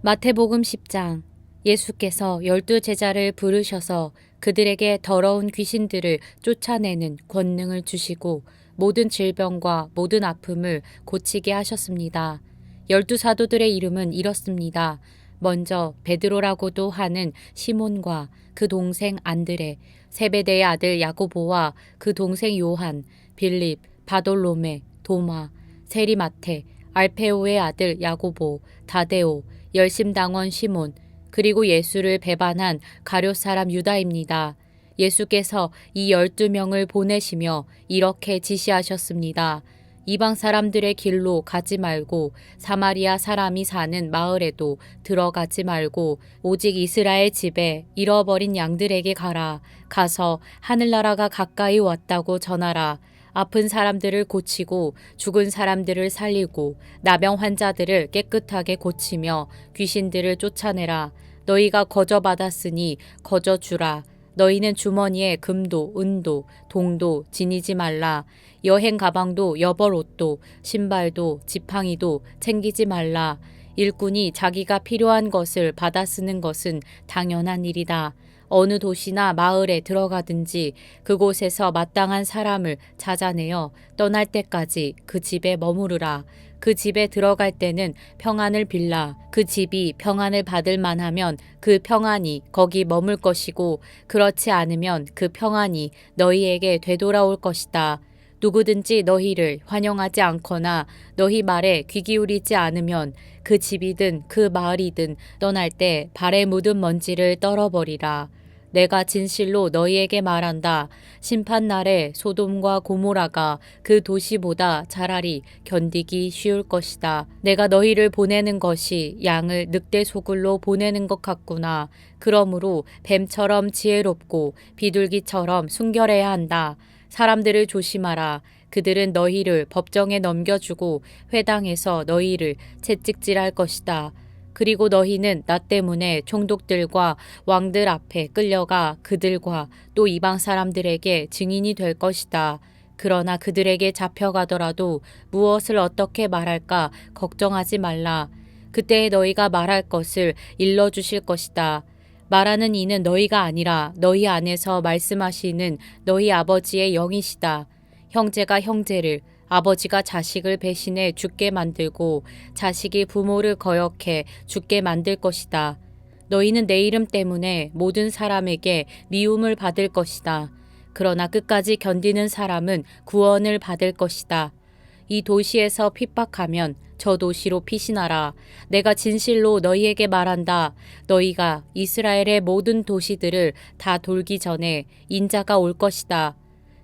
마태복음 10장. 예수께서 12제자를 부르셔서 그들에게 더러운 귀신들을 쫓아내는 권능을 주시고 모든 질병과 모든 아픔을 고치게 하셨습니다. 12사도들의 이름은 이렇습니다. 먼저 베드로라고도 하는 시몬과 그 동생 안드레, 세베대의 아들 야고보와 그 동생 요한, 빌립, 바돌로메, 도마, 세리마테, 알페오의 아들 야고보, 다데오, 열심당원 시몬, 그리고 예수를 배반한 가룟 사람 유다입니다. 예수께서 이 12명을 보내시며 이렇게 지시하셨습니다. 이방 사람들의 길로 가지 말고 사마리아 사람이 사는 마을에도 들어가지 말고 오직 이스라엘 집에 잃어버린 양들에게 가라. 가서 하늘나라가 가까이 왔다고 전하라. 아픈 사람들을 고치고 죽은 사람들을 살리고 나병 환자들을 깨끗하게 고치며 귀신들을 쫓아내라. 너희가 거저받았으니 거저주라. 너희는 주머니에 금도 은도 동도 지니지 말라. 여행 가방도 여벌 옷도 신발도 지팡이도 챙기지 말라. 일꾼이 자기가 필요한 것을 받아 쓰는 것은 당연한 일이다. 어느 도시나 마을에 들어가든지 그곳에서 마땅한 사람을 찾아내어 떠날 때까지 그 집에 머무르라. 그 집에 들어갈 때는 평안을 빌라. 그 집이 평안을 받을 만하면 그 평안이 거기 머물 것이고 그렇지 않으면 그 평안이 너희에게 되돌아올 것이다. 누구든지 너희를 환영하지 않거나 너희 말에 귀 기울이지 않으면 그 집이든 그 마을이든 떠날 때 발에 묻은 먼지를 떨어버리라. 내가 진실로 너희에게 말한다. 심판날에 소돔과 고모라가 그 도시보다 차라리 견디기 쉬울 것이다. 내가 너희를 보내는 것이 양을 늑대 소굴로 보내는 것 같구나. 그러므로 뱀처럼 지혜롭고 비둘기처럼 순결해야 한다. 사람들을 조심하라. 그들은 너희를 법정에 넘겨주고 회당에서 너희를 채찍질할 것이다. 그리고 너희는 나 때문에 총독들과 왕들 앞에 끌려가 그들과 또 이방 사람들에게 증인이 될 것이다. 그러나 그들에게 잡혀가더라도 무엇을 어떻게 말할까 걱정하지 말라. 그때에 너희가 말할 것을 일러주실 것이다. 말하는 이는 너희가 아니라 너희 안에서 말씀하시는 너희 아버지의 영이시다. 형제가 형제를 아버지가 자식을 배신해 죽게 만들고 자식이 부모를 거역해 죽게 만들 것이다. 너희는 내 이름 때문에 모든 사람에게 미움을 받을 것이다. 그러나 끝까지 견디는 사람은 구원을 받을 것이다. 이 도시에서 핍박하면 저 도시로 피신하라. 내가 진실로 너희에게 말한다. 너희가 이스라엘의 모든 도시들을 다 돌기 전에 인자가 올 것이다.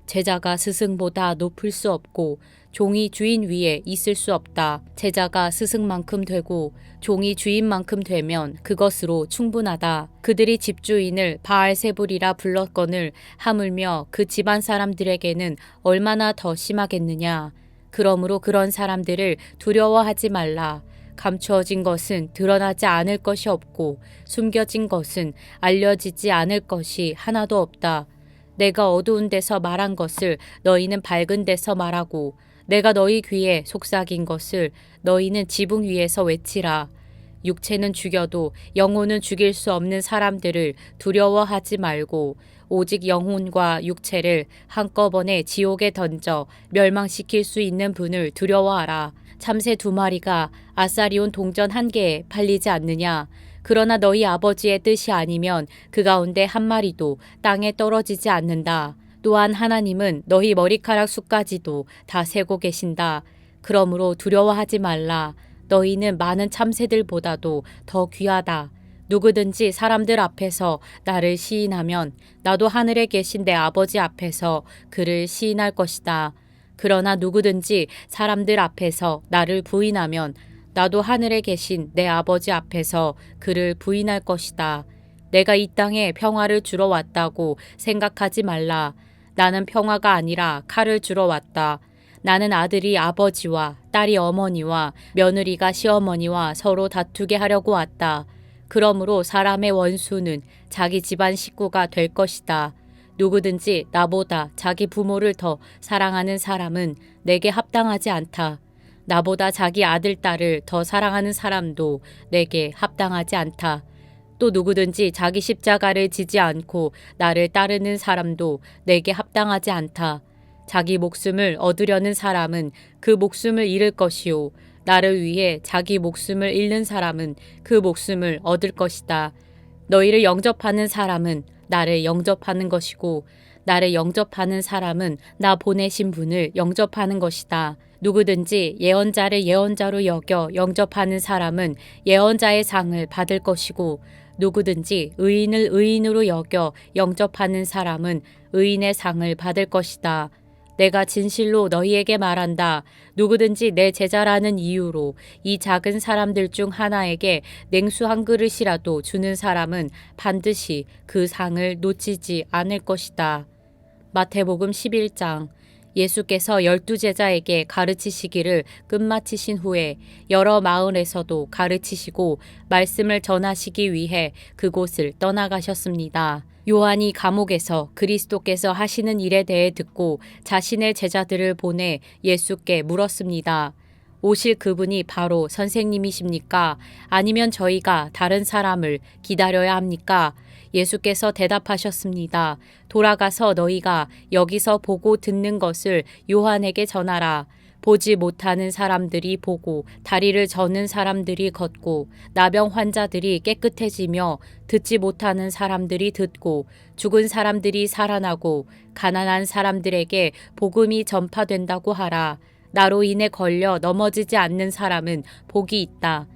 제자가 스승보다 높을 수 없고 종이 주인 위에 있을 수 없다. 제자가 스승만큼 되고 종이 주인만큼 되면 그것으로 충분하다. 그들이 집주인을 바알세불이라 불렀거늘 하물며 그 집안 사람들에게는 얼마나 더 심하겠느냐. 그러므로 그런 사람들을 두려워하지 말라. 감추어진 것은 드러나지 않을 것이 없고 숨겨진 것은 알려지지 않을 것이 하나도 없다. 내가 어두운 데서 말한 것을 너희는 밝은 데서 말하고 내가 너희 귀에 속삭인 것을 너희는 지붕 위에서 외치라. 육체는 죽여도 영혼은 죽일 수 없는 사람들을 두려워하지 말고 오직 영혼과 육체를 한꺼번에 지옥에 던져 멸망시킬 수 있는 분을 두려워하라. 참새 2마리가 아사리온 동전 1개에 팔리지 않느냐. 그러나 너희 아버지의 뜻이 아니면 그 가운데 1마리도 땅에 떨어지지 않는다. 또한 하나님은 너희 머리카락 수까지도 다 세고 계신다. 그러므로 두려워하지 말라. 너희는 많은 참새들보다도 더 귀하다. 누구든지 사람들 앞에서 나를 시인하면 나도 하늘에 계신 내 아버지 앞에서 그를 시인할 것이다. 그러나 누구든지 사람들 앞에서 나를 부인하면 나도 하늘에 계신 내 아버지 앞에서 그를 부인할 것이다. 내가 이 땅에 평화를 주러 왔다고 생각하지 말라. 나는 평화가 아니라 칼을 주러 왔다. 나는 아들이 아버지와 딸이 어머니와 며느리가 시어머니와 서로 다투게 하려고 왔다. 그러므로 사람의 원수는 자기 집안 식구가 될 것이다. 누구든지 나보다 자기 부모를 더 사랑하는 사람은 내게 합당하지 않다. 나보다 자기 아들, 딸을 더 사랑하는 사람도 내게 합당하지 않다. 또 누구든지 자기 십자가를 지지 않고 나를 따르는 사람도 내게 합당하지 않다. 자기 목숨을 얻으려는 사람은 그 목숨을 잃을 것이요. 나를 위해 자기 목숨을 잃는 사람은 그 목숨을 얻을 것이다. 너희를 영접하는 사람은 나를 영접하는 것이고 나를 영접하는 사람은 나 보내신 분을 영접하는 것이다. 누구든지 예언자를 예언자로 여겨 영접하는 사람은 예언자의 상을 받을 것이고 누구든지 의인을 의인으로 여겨 영접하는 사람은 의인의 상을 받을 것이다. 내가 진실로 너희에게 말한다. 누구든지 내 제자라는 이유로 이 작은 사람들 중 하나에게 냉수 한 그릇이라도 주는 사람은 반드시 그 상을 놓치지 않을 것이다. 마태복음 11장. 예수께서 12제자에게 가르치시기를 끝마치신 후에 여러 마을에서도 가르치시고 말씀을 전하시기 위해 그곳을 떠나가셨습니다. 요한이 감옥에서 그리스도께서 하시는 일에 대해 듣고 자신의 제자들을 보내 예수께 물었습니다. 오실 그분이 바로 선생님이십니까? 아니면 저희가 다른 사람을 기다려야 합니까? 예수께서 대답하셨습니다. 돌아가서 너희가 여기서 보고 듣는 것을 요한에게 전하라. 보지 못하는 사람들이 보고 다리를 저는 사람들이 걷고 나병 환자들이 깨끗해지며 듣지 못하는 사람들이 듣고 죽은 사람들이 살아나고 가난한 사람들에게 복음이 전파된다고 하라. 나로 인해 걸려 넘어지지 않는 사람은 복이 있다.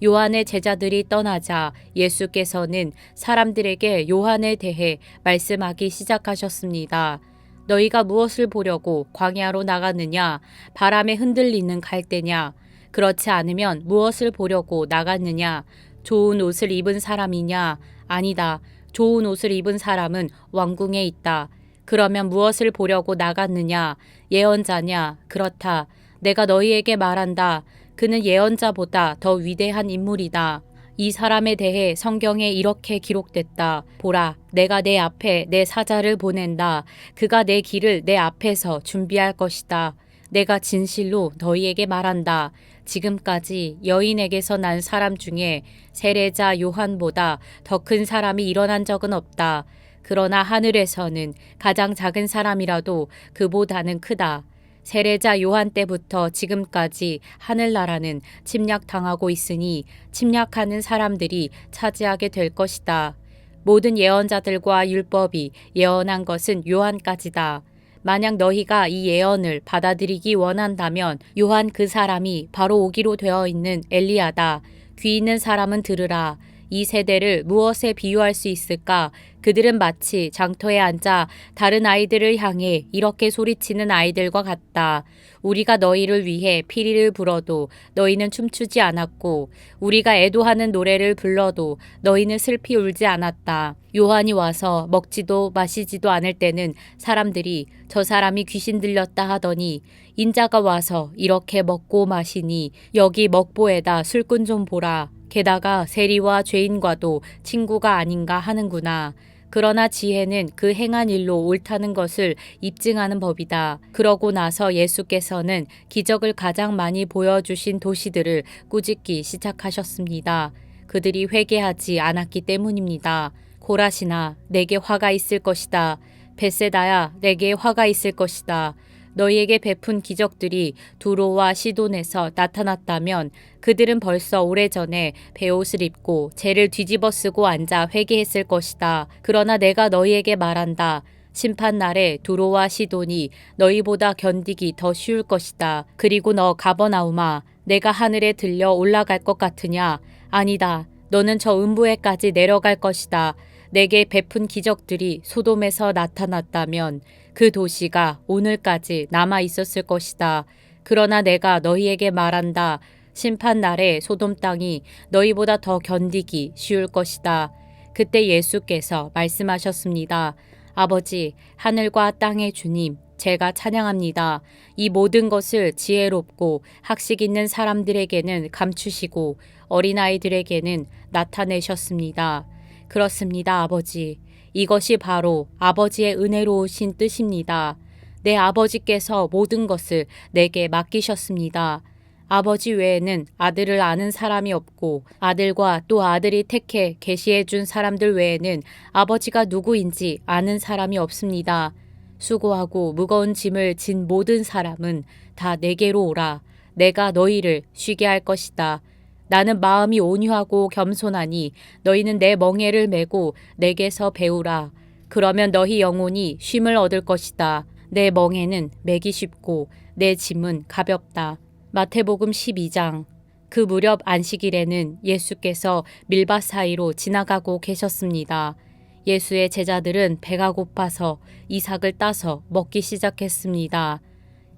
요한의 제자들이 떠나자 예수께서는 사람들에게 요한에 대해 말씀하기 시작하셨습니다. 너희가 무엇을 보려고 광야로 나갔느냐? 바람에 흔들리는 갈대냐? 그렇지 않으면 무엇을 보려고 나갔느냐? 좋은 옷을 입은 사람이냐? 아니다. 좋은 옷을 입은 사람은 왕궁에 있다. 그러면 무엇을 보려고 나갔느냐? 예언자냐? 그렇다. 내가 너희에게 말한다. 그는 예언자보다 더 위대한 인물이다. 이 사람에 대해 성경에 이렇게 기록됐다. 보라, 내가 내 앞에 내 사자를 보낸다. 그가 내 길을 내 앞에서 준비할 것이다. 내가 진실로 너희에게 말한다. 지금까지 여인에게서 난 사람 중에 세례자 요한보다 더 큰 사람이 일어난 적은 없다. 그러나 하늘에서는 가장 작은 사람이라도 그보다는 크다. 세례자 요한 때부터 지금까지 하늘나라는 침략당하고 있으니 침략하는 사람들이 차지하게 될 것이다. 모든 예언자들과 율법이 예언한 것은 요한까지다. 만약 너희가 이 예언을 받아들이기 원한다면 요한 그 사람이 바로 오기로 되어 있는 엘리야다. 귀 있는 사람은 들으라. 이 세대를 무엇에 비유할 수 있을까? 그들은 마치 장터에 앉아 다른 아이들을 향해 이렇게 소리치는 아이들과 같다. 우리가 너희를 위해 피리를 불어도 너희는 춤추지 않았고 우리가 애도하는 노래를 불러도 너희는 슬피 울지 않았다. 요한이 와서 먹지도 마시지도 않을 때는 사람들이 저 사람이 귀신 들렸다 하더니 인자가 와서 이렇게 먹고 마시니 여기 먹보에다 술꾼 좀 보라. 게다가 세리와 죄인과도 친구가 아닌가 하는구나. 그러나 지혜는 그 행한 일로 옳다는 것을 입증하는 법이다. 그러고 나서 예수께서는 기적을 가장 많이 보여주신 도시들을 꾸짖기 시작하셨습니다. 그들이 회개하지 않았기 때문입니다. 고라시나 내게 화가 있을 것이다. 벳세다야 내게 화가 있을 것이다. 너희에게 베푼 기적들이 두로와 시돈에서 나타났다면 그들은 벌써 오래전에 베옷을 입고 재를 뒤집어 쓰고 앉아 회개했을 것이다. 그러나 내가 너희에게 말한다. 심판날에 두로와 시돈이 너희보다 견디기 더 쉬울 것이다. 그리고 너 가버나움아, 내가 하늘에 들려 올라갈 것 같으냐? 아니다. 너는 저 음부에까지 내려갈 것이다. 내게 베푼 기적들이 소돔에서 나타났다면 그 도시가 오늘까지 남아 있었을 것이다. 그러나 내가 너희에게 말한다. 심판날에 소돔 땅이 너희보다 더 견디기 쉬울 것이다. 그때 예수께서 말씀하셨습니다. 아버지, 하늘과 땅의 주님, 제가 찬양합니다. 이 모든 것을 지혜롭고 학식 있는 사람들에게는 감추시고 어린아이들에게는 나타내셨습니다. 그렇습니다, 아버지. 이것이 바로 아버지의 은혜로우신 뜻입니다. 내 아버지께서 모든 것을 내게 맡기셨습니다. 아버지 외에는 아들을 아는 사람이 없고 아들과 또 아들이 택해 계시해 준 사람들 외에는 아버지가 누구인지 아는 사람이 없습니다. 수고하고 무거운 짐을 진 모든 사람은 다 내게로 오라. 내가 너희를 쉬게 할 것이다. 나는 마음이 온유하고 겸손하니 너희는 내 멍에를 메고 내게서 배우라. 그러면 너희 영혼이 쉼을 얻을 것이다. 내 멍에는 매기 쉽고 내 짐은 가볍다. 마태복음 12장. 그 무렵 안식일에는 예수께서 밀밭 사이로 지나가고 계셨습니다. 예수의 제자들은 배가 고파서 이삭을 따서 먹기 시작했습니다.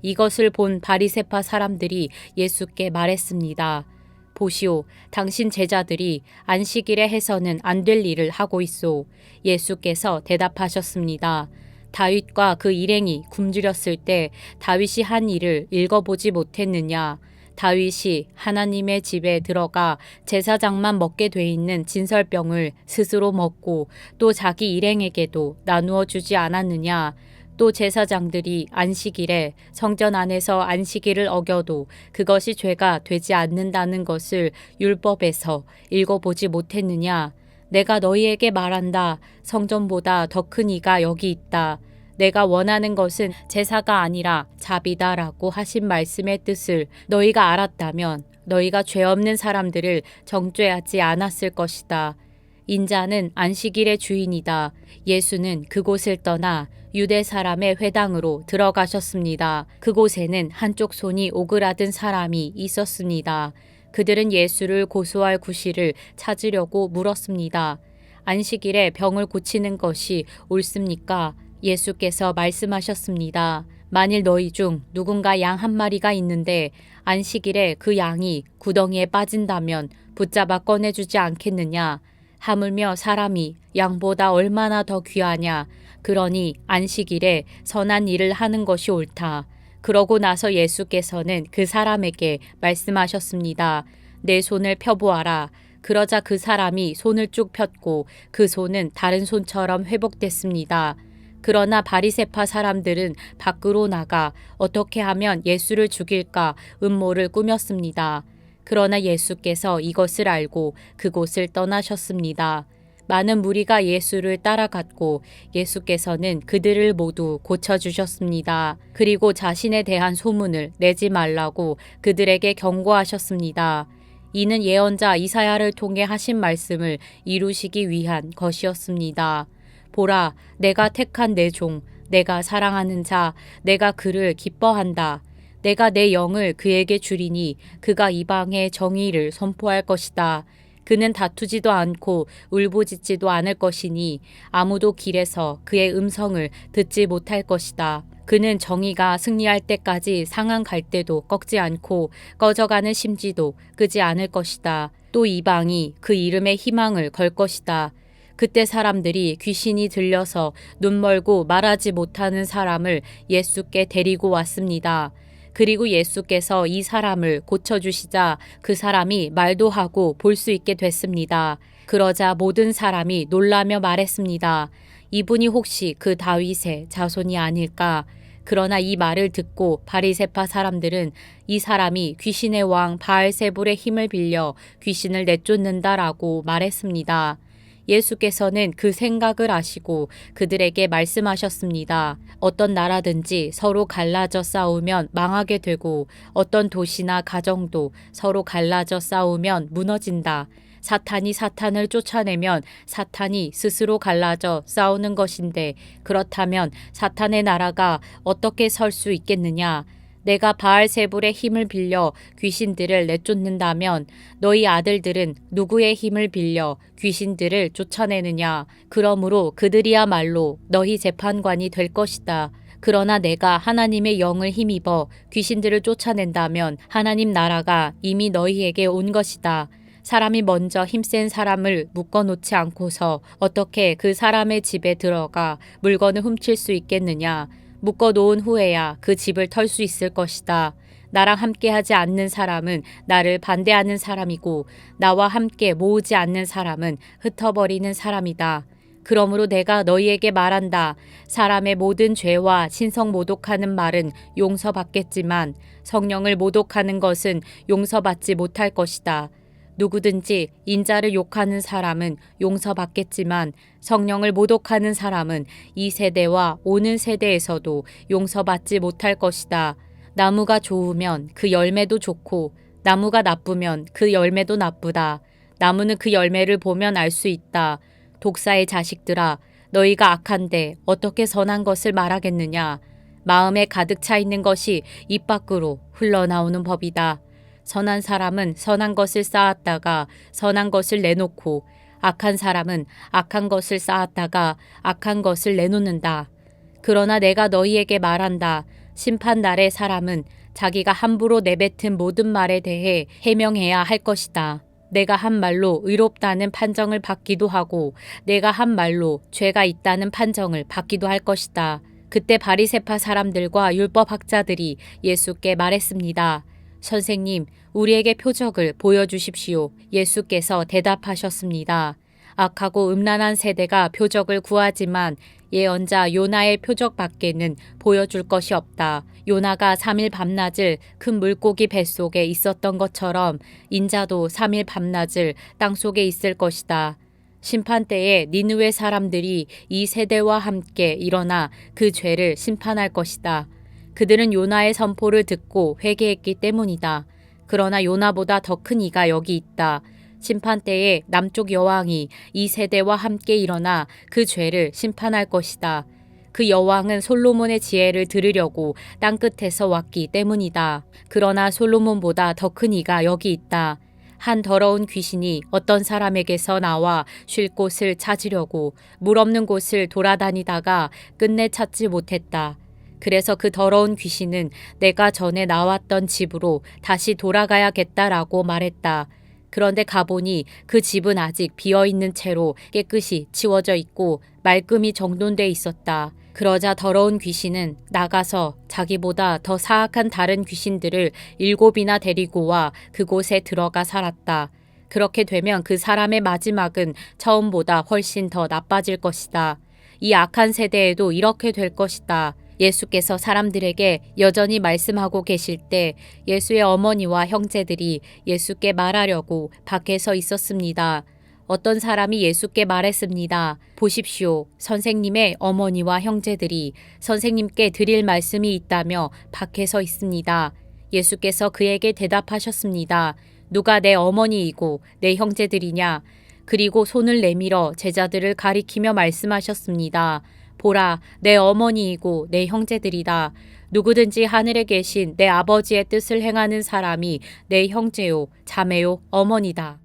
이것을 본 바리새파 사람들이 예수께 말했습니다. 보시오, 당신 제자들이 안식일에 해서는 안 될 일을 하고 있소. 예수께서 대답하셨습니다. 다윗과 그 일행이 굶주렸을 때 다윗이 한 일을 읽어보지 못했느냐? 다윗이 하나님의 집에 들어가 제사장만 먹게 돼 있는 진설병을 스스로 먹고 또 자기 일행에게도 나누어 주지 않았느냐? 또 제사장들이 안식일에 성전 안에서 안식일을 어겨도 그것이 죄가 되지 않는다는 것을 율법에서 읽어보지 못했느냐? 내가 너희에게 말한다. 성전보다 더 큰 이가 여기 있다. 내가 원하는 것은 제사가 아니라 자비다라고 하신 말씀의 뜻을 너희가 알았다면 너희가 죄 없는 사람들을 정죄하지 않았을 것이다. 인자는 안식일의 주인이다. 예수는 그곳을 떠나 유대 사람의 회당으로 들어가셨습니다. 그곳에는 한쪽 손이 오그라든 사람이 있었습니다. 그들은 예수를 고소할 구실을 찾으려고 물었습니다. 안식일에 병을 고치는 것이 옳습니까? 예수께서 말씀하셨습니다. 만일 너희 중 누군가 양 한 마리가 있는데 안식일에 그 양이 구덩이에 빠진다면 붙잡아 꺼내주지 않겠느냐? 하물며 사람이 양보다 얼마나 더 귀하냐? 그러니 안식일에 선한 일을 하는 것이 옳다. 그러고 나서 예수께서는 그 사람에게 말씀하셨습니다. 내 손을 펴보아라. 그러자 그 사람이 손을 쭉 폈고 그 손은 다른 손처럼 회복됐습니다. 그러나 바리새파 사람들은 밖으로 나가 어떻게 하면 예수를 죽일까 음모를 꾸몄습니다. 그러나 예수께서 이것을 알고 그곳을 떠나셨습니다. 많은 무리가 예수를 따라갔고 예수께서는 그들을 모두 고쳐주셨습니다. 그리고 자신에 대한 소문을 내지 말라고 그들에게 경고하셨습니다. 이는 예언자 이사야를 통해 하신 말씀을 이루시기 위한 것이었습니다. 보라, 내가 택한 내 종, 내가 사랑하는 자, 내가 그를 기뻐한다. 내가 내 영을 그에게 주리니 그가 이방의 정의를 선포할 것이다. 그는 다투지도 않고 울부짖지도 않을 것이니 아무도 길에서 그의 음성을 듣지 못할 것이다. 그는 정의가 승리할 때까지 상한 갈대도 꺾지 않고 꺼져가는 심지도 끄지 않을 것이다. 또 이방이 그 이름에 희망을 걸 것이다. 그때 사람들이 귀신이 들려서 눈 멀고 말하지 못하는 사람을 예수께 데리고 왔습니다. 그리고 예수께서 이 사람을 고쳐주시자 그 사람이 말도 하고 볼 수 있게 됐습니다. 그러자 모든 사람이 놀라며 말했습니다. 이분이 혹시 그 다윗의 자손이 아닐까? 그러나 이 말을 듣고 바리새파 사람들은 이 사람이 귀신의 왕 바알세불의 힘을 빌려 귀신을 내쫓는다라고 말했습니다. 예수께서는 그 생각을 아시고 그들에게 말씀하셨습니다. 어떤 나라든지 서로 갈라져 싸우면 망하게 되고 어떤 도시나 가정도 서로 갈라져 싸우면 무너진다. 사탄이 사탄을 쫓아내면 사탄이 스스로 갈라져 싸우는 것인데 그렇다면 사탄의 나라가 어떻게 설 수 있겠느냐? 내가 바알세불의 힘을 빌려 귀신들을 내쫓는다면 너희 아들들은 누구의 힘을 빌려 귀신들을 쫓아내느냐? 그러므로 그들이야말로 너희 재판관이 될 것이다. 그러나 내가 하나님의 영을 힘입어 귀신들을 쫓아낸다면 하나님 나라가 이미 너희에게 온 것이다. 사람이 먼저 힘센 사람을 묶어놓지 않고서 어떻게 그 사람의 집에 들어가 물건을 훔칠 수 있겠느냐? 묶어놓은 후에야 그 집을 털 수 있을 것이다. 나랑 함께하지 않는 사람은 나를 반대하는 사람이고 나와 함께 모으지 않는 사람은 흩어버리는 사람이다. 그러므로 내가 너희에게 말한다. 사람의 모든 죄와 신성 모독하는 말은 용서받겠지만 성령을 모독하는 것은 용서받지 못할 것이다. 누구든지 인자를 욕하는 사람은 용서받겠지만 성령을 모독하는 사람은 이 세대와 오는 세대에서도 용서받지 못할 것이다. 나무가 좋으면 그 열매도 좋고 나무가 나쁘면 그 열매도 나쁘다. 나무는 그 열매를 보면 알 수 있다. 독사의 자식들아, 너희가 악한데 어떻게 선한 것을 말하겠느냐? 마음에 가득 차 있는 것이 입 밖으로 흘러나오는 법이다. 선한 사람은 선한 것을 쌓았다가 선한 것을 내놓고 악한 사람은 악한 것을 쌓았다가 악한 것을 내놓는다. 그러나 내가 너희에게 말한다. 심판 날의 사람은 자기가 함부로 내뱉은 모든 말에 대해 해명해야 할 것이다. 내가 한 말로 의롭다는 판정을 받기도 하고 내가 한 말로 죄가 있다는 판정을 받기도 할 것이다. 그때 바리새파 사람들과 율법학자들이 예수께 말했습니다. 선생님, 우리에게 표적을 보여주십시오. 예수께서 대답하셨습니다. 악하고 음란한 세대가 표적을 구하지만 예언자 요나의 표적밖에는 보여줄 것이 없다. 요나가 3일 밤낮을 큰 물고기 뱃속에 있었던 것처럼 인자도 3일 밤낮을 땅속에 있을 것이다. 심판 때에 니느웨 사람들이 이 세대와 함께 일어나 그 죄를 심판할 것이다. 그들은 요나의 선포를 듣고 회개했기 때문이다. 그러나 요나보다 더 큰 이가 여기 있다. 심판 때에 남쪽 여왕이 이 세대와 함께 일어나 그 죄를 심판할 것이다. 그 여왕은 솔로몬의 지혜를 들으려고 땅끝에서 왔기 때문이다. 그러나 솔로몬보다 더 큰 이가 여기 있다. 한 더러운 귀신이 어떤 사람에게서 나와 쉴 곳을 찾으려고 물 없는 곳을 돌아다니다가 끝내 찾지 못했다. 그래서 그 더러운 귀신은 내가 전에 나왔던 집으로 다시 돌아가야겠다라고 말했다. 그런데 가보니 그 집은 아직 비어있는 채로 깨끗이 치워져 있고 말끔히 정돈돼 있었다. 그러자 더러운 귀신은 나가서 자기보다 더 사악한 다른 귀신들을 7이나 데리고 와 그곳에 들어가 살았다. 그렇게 되면 그 사람의 마지막은 처음보다 훨씬 더 나빠질 것이다. 이 악한 세대에도 이렇게 될 것이다. 예수께서 사람들에게 여전히 말씀하고 계실 때 예수의 어머니와 형제들이 예수께 말하려고 밖에 서 있었습니다. 어떤 사람이 예수께 말했습니다. 보십시오. 선생님의 어머니와 형제들이 선생님께 드릴 말씀이 있다며 밖에 서 있습니다. 예수께서 그에게 대답하셨습니다. 누가 내 어머니이고 내 형제들이냐? 그리고 손을 내밀어 제자들을 가리키며 말씀하셨습니다. 보라, 내 어머니이고 내 형제들이다. 누구든지 하늘에 계신 내 아버지의 뜻을 행하는 사람이 내 형제요, 자매요, 어머니다.